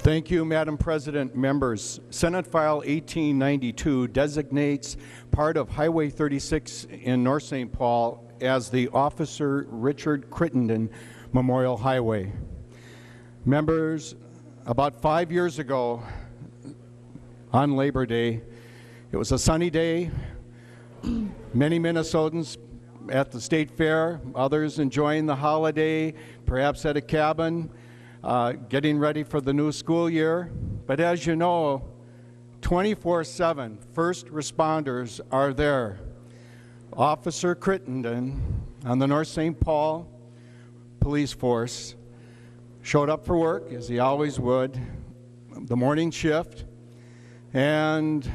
Thank you, Madam President, members. Senate File 1892 designates part of Highway 36 in North St. Paul as the Officer Richard Crittenden Memorial Highway. Members, about 5 years ago on Labor Day, it was a sunny day. Many Minnesotans at the State Fair, others enjoying the holiday, perhaps at a cabin, getting ready for the new school year. But as you know, 24/7 first responders are there. Officer Crittenden on the North St. Paul Police Force showed up for work, as he always would, the morning shift, and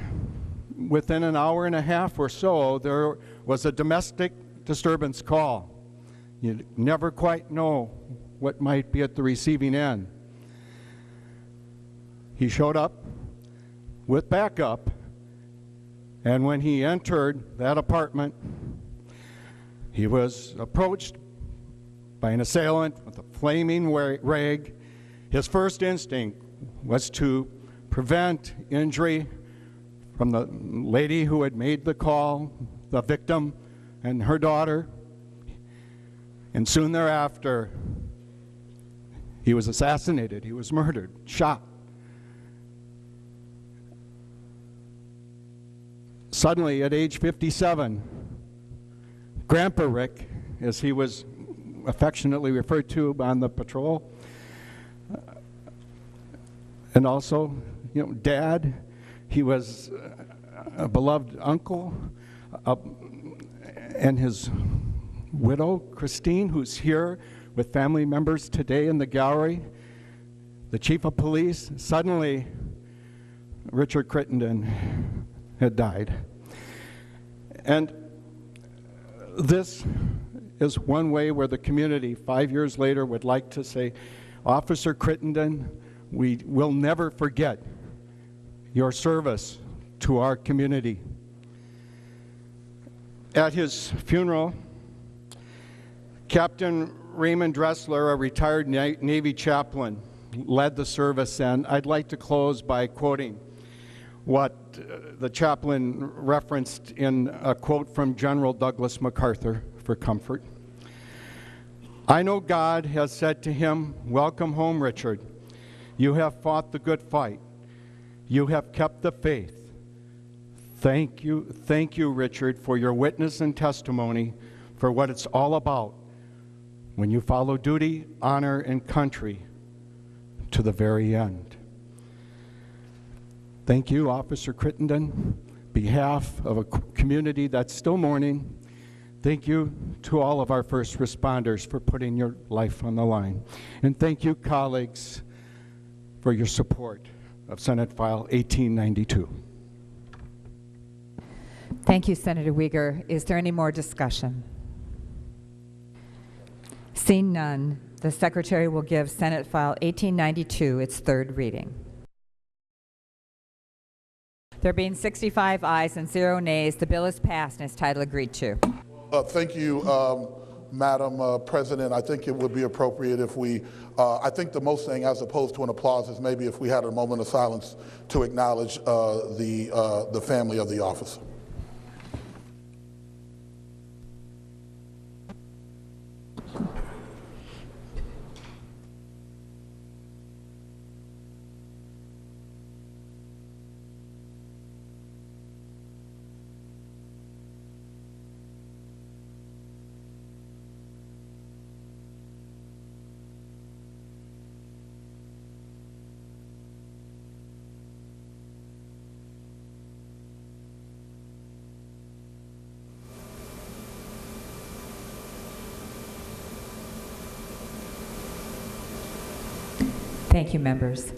within an hour and a half or so, there was a domestic disturbance call. You never quite know what might be at the receiving end. He showed up with backup, and when he entered that apartment, he was approached by an assailant with a flaming rag. His first instinct was to prevent injury from the lady who had made the call, the victim, and her daughter. And soon thereafter, he was assassinated, he was murdered, shot. Suddenly, at age 57, Grandpa Rick, as he was affectionately referred to on the patrol, and also, Dad, he was a beloved uncle, and his widow, Christine, who's here with family members today in the gallery, the chief of police. Suddenly, Richard Crittenden had died. And this is one way where the community 5 years later would like to say, Officer Crittenden, we will never forget your service to our community. At his funeral, Captain Raymond Dressler, a retired Navy chaplain, led the service, and I'd like to close by quoting what the chaplain referenced in a quote from General Douglas MacArthur for comfort. I know God has said to him, "Welcome home, Richard. You have fought the good fight. You have kept the faith. Thank you, Richard, for your witness and testimony for what it's all about when you follow duty, honor, and country to the very end." Thank you, Officer Crittenden, behalf of a community that's still mourning. Thank you to all of our first responders for putting your life on the line. And thank you, colleagues, for your support of Senate File 1892. Thank you, Senator Wiger. Is there any more discussion? Seeing none, the Secretary will give Senate File 1892 its third reading. There being 65 ayes and 0 nays, the bill is passed and its title agreed to. Thank you, Madam President. I think it would be appropriate if we, I think the most thing, as opposed to an applause, is maybe if we had a moment of silence to acknowledge the family of the officer. Thank you, members.